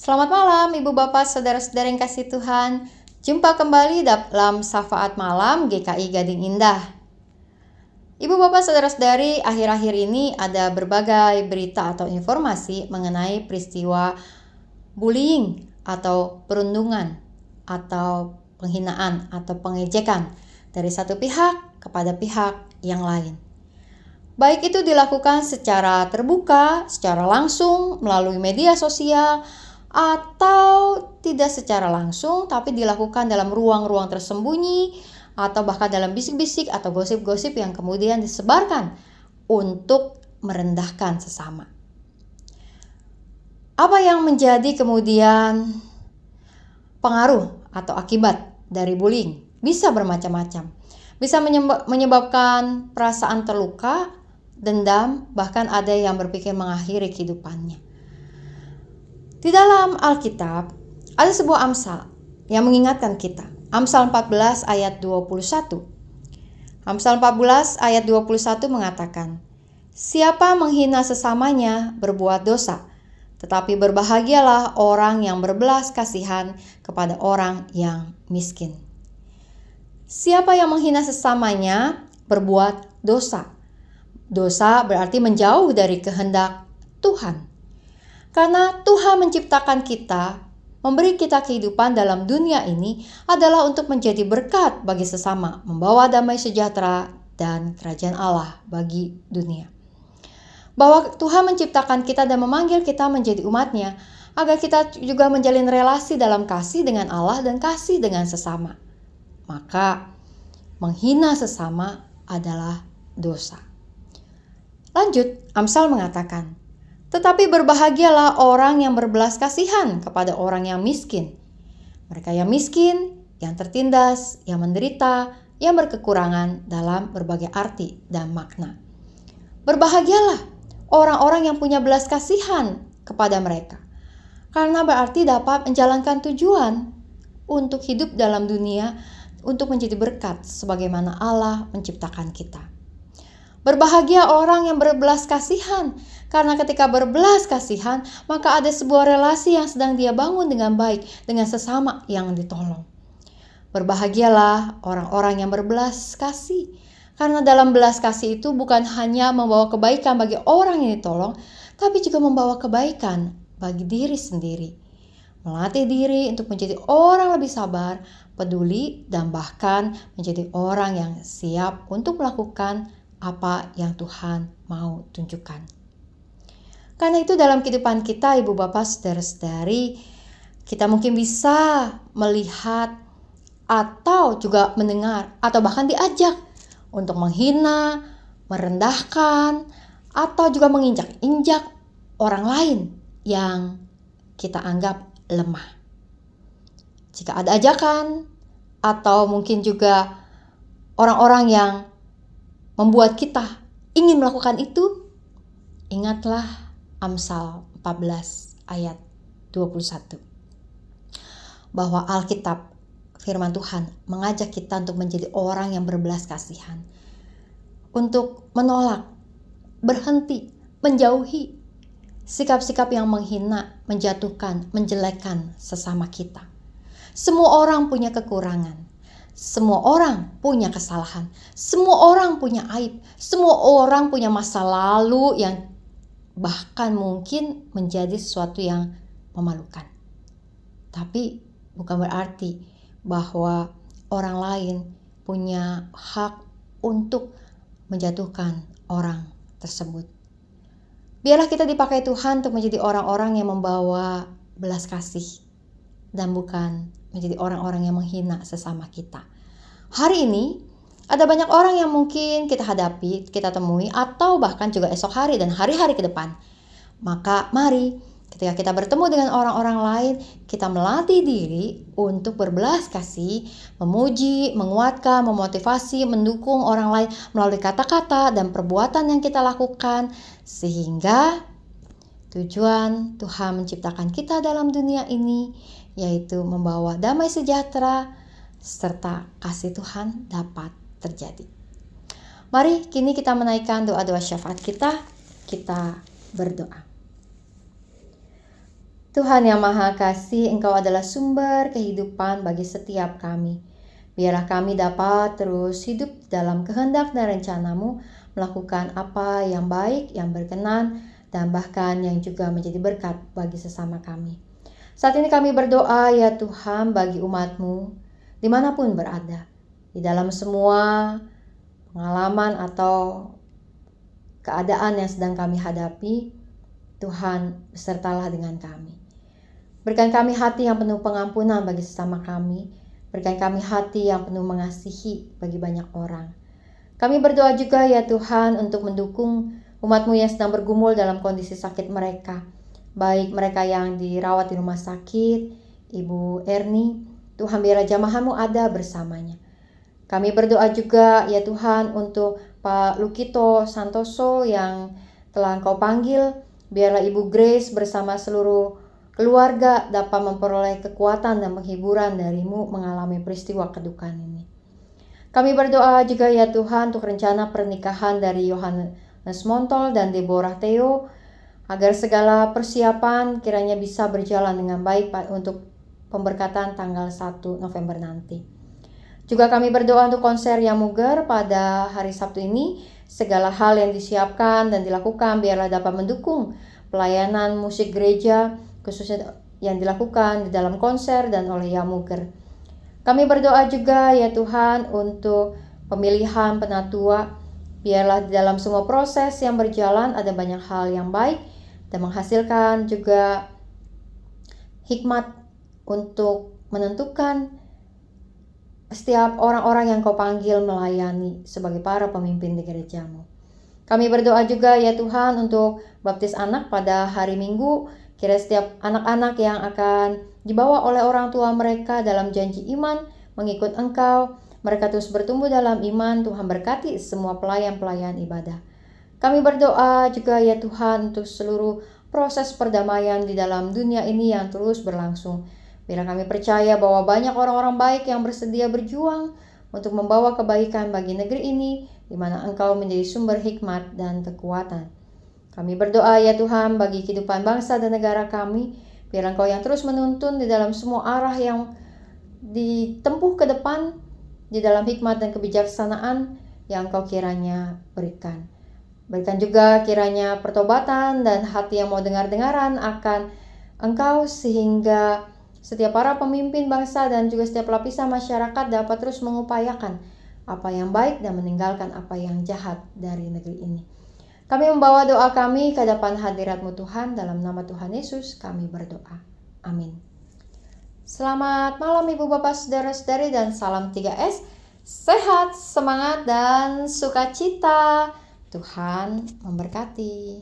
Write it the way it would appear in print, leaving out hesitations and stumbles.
Selamat malam Ibu Bapak Saudara-saudara yang kasih Tuhan. Jumpa kembali dalam Syafaat Malam GKI Gading Indah. Ibu Bapak Saudara-saudari, akhir-akhir ini ada berbagai berita atau informasi mengenai peristiwa bullying atau perundungan atau penghinaan atau pengejekan dari satu pihak kepada pihak yang lain. Baik itu dilakukan secara terbuka, secara langsung, melalui media sosial, atau tidak secara langsung tapi dilakukan dalam ruang-ruang tersembunyi atau bahkan dalam bisik-bisik atau gosip-gosip yang kemudian disebarkan untuk merendahkan sesama. Apa yang menjadi kemudian pengaruh atau akibat dari bullying? Bisa bermacam-macam. Bisa menyebabkan perasaan terluka, dendam, bahkan ada yang berpikir mengakhiri kehidupannya. Di dalam Alkitab ada sebuah Amsal yang mengingatkan kita. Amsal 14 ayat 21. Amsal 14 ayat 21 mengatakan, "Siapa menghina sesamanya berbuat dosa, tetapi berbahagialah orang yang berbelas kasihan kepada orang yang miskin." Siapa yang menghina sesamanya berbuat dosa. Dosa berarti menjauh dari kehendak Tuhan. Karena Tuhan menciptakan kita, memberi kita kehidupan dalam dunia ini adalah untuk menjadi berkat bagi sesama, membawa damai sejahtera dan kerajaan Allah bagi dunia. Bahwa Tuhan menciptakan kita dan memanggil kita menjadi umat-Nya, agar kita juga menjalin relasi dalam kasih dengan Allah dan kasih dengan sesama. Maka, menghina sesama adalah dosa. Lanjut, Amsal mengatakan, "Tetapi berbahagialah orang yang berbelas kasihan kepada orang yang miskin." Mereka yang miskin, yang tertindas, yang menderita, yang berkekurangan dalam berbagai arti dan makna. Berbahagialah orang-orang yang punya belas kasihan kepada mereka. Karena berarti dapat menjalankan tujuan untuk hidup dalam dunia, untuk menjadi berkat sebagaimana Allah menciptakan kita. Berbahagia orang yang berbelas kasihan, karena ketika berbelas kasihan, maka ada sebuah relasi yang sedang dia bangun dengan baik dengan sesama yang ditolong. Berbahagialah orang-orang yang berbelas kasih, karena dalam belas kasih itu bukan hanya membawa kebaikan bagi orang yang ditolong, tapi juga membawa kebaikan bagi diri sendiri. Melatih diri untuk menjadi orang lebih sabar, peduli, dan bahkan menjadi orang yang siap untuk melakukan apa yang Tuhan mau tunjukkan. Karena itu dalam kehidupan kita, Ibu Bapak Saudara-saudari, kita mungkin bisa melihat atau juga mendengar atau bahkan diajak untuk menghina, merendahkan, atau juga menginjak-injak orang lain yang kita anggap lemah. Jika ada ajakan atau mungkin juga orang-orang yang membuat kita ingin melakukan itu, ingatlah Amsal 14 ayat 21. Bahwa Alkitab, firman Tuhan, mengajak kita untuk menjadi orang yang berbelas kasihan. Untuk menolak, berhenti, menjauhi sikap-sikap yang menghina, menjatuhkan, menjelekkan sesama kita. Semua orang punya kekurangan. Semua orang punya kesalahan, semua orang punya aib, semua orang punya masa lalu yang bahkan mungkin menjadi sesuatu yang memalukan. Tapi bukan berarti bahwa orang lain punya hak untuk menjatuhkan orang tersebut. Biarlah kita dipakai Tuhan untuk menjadi orang-orang yang membawa belas kasih dan bukan menjadi orang-orang yang menghina sesama kita. Hari ini ada banyak orang yang mungkin kita hadapi, kita temui, atau bahkan juga esok hari dan hari-hari ke depan. Maka mari ketika kita bertemu dengan orang-orang lain, kita melatih diri untuk berbelas kasih, memuji, menguatkan, memotivasi, mendukung orang lain melalui kata-kata dan perbuatan yang kita lakukan, sehingga tujuan Tuhan menciptakan kita dalam dunia ini yaitu membawa damai sejahtera serta kasih Tuhan dapat terjadi. Mari kini kita menaikkan doa-doa syafaat kita berdoa. Tuhan yang Maha Kasih, Engkau adalah sumber kehidupan bagi setiap kami. Biarlah kami dapat terus hidup dalam kehendak dan rencana-Mu, melakukan apa yang baik, yang berkenan, dan bahkan yang juga menjadi berkat bagi sesama kami. Saat ini kami berdoa ya Tuhan bagi umat-Mu, dimanapun berada, di dalam semua pengalaman atau keadaan yang sedang kami hadapi, Tuhan besertalah dengan kami. Berikan kami hati yang penuh pengampunan bagi sesama kami. Berikan kami hati yang penuh mengasihi bagi banyak orang. Kami berdoa juga ya Tuhan untuk mendukung umat-Mu yang sedang bergumul dalam kondisi sakit mereka. Baik mereka yang dirawat di rumah sakit, Ibu Erni, Tuhan biarlah jamahan-Mu ada bersamanya. Kami berdoa juga ya Tuhan untuk Pak Lukito Santoso yang telah Engkau panggil. Biarlah Ibu Grace bersama seluruh keluarga dapat memperoleh kekuatan dan penghiburan dari-Mu mengalami peristiwa kedukaan ini. Kami berdoa juga ya Tuhan untuk rencana pernikahan dari Yohanes Montol dan Deborah Theo, agar segala persiapan kiranya bisa berjalan dengan baik untuk pemberkatan tanggal 1 November nanti. Juga kami berdoa untuk konser Yamuger pada hari Sabtu ini. Segala hal yang disiapkan dan dilakukan biarlah dapat mendukung pelayanan musik gereja, khususnya yang dilakukan di dalam konser dan oleh Yamuger. Kami berdoa juga ya Tuhan untuk pemilihan penatua. Biarlah di dalam semua proses yang berjalan ada banyak hal yang baik dan menghasilkan juga hikmat untuk menentukan setiap orang-orang yang Kau panggil melayani sebagai para pemimpin di gereja-Mu. Kami berdoa juga ya Tuhan untuk baptis anak pada hari Minggu. Kira setiap anak-anak yang akan dibawa oleh orang tua mereka dalam janji iman mengikut Engkau, mereka terus bertumbuh dalam iman. Tuhan berkati semua pelayan-pelayan ibadah. Kami berdoa juga ya Tuhan untuk seluruh proses perdamaian di dalam dunia ini yang terus berlangsung. Bila kami percaya bahwa banyak orang-orang baik yang bersedia berjuang untuk membawa kebaikan bagi negeri ini, di mana Engkau menjadi sumber hikmat dan kekuatan. Kami berdoa ya Tuhan bagi kehidupan bangsa dan negara kami, biar Engkau yang terus menuntun di dalam semua arah yang ditempuh ke depan, di dalam hikmat dan kebijaksanaan yang Engkau kiranya berikan. Berikan juga kiranya pertobatan dan hati yang mau dengar-dengaran akan Engkau, sehingga setiap para pemimpin bangsa dan juga setiap lapisan masyarakat dapat terus mengupayakan apa yang baik dan meninggalkan apa yang jahat dari negeri ini. Kami membawa doa kami ke hadapan hadirat-Mu Tuhan, dalam nama Tuhan Yesus kami berdoa. Amin. Selamat malam Ibu Bapak Saudara-saudari dan salam 3S. Sehat, semangat dan sukacita. Tuhan memberkati.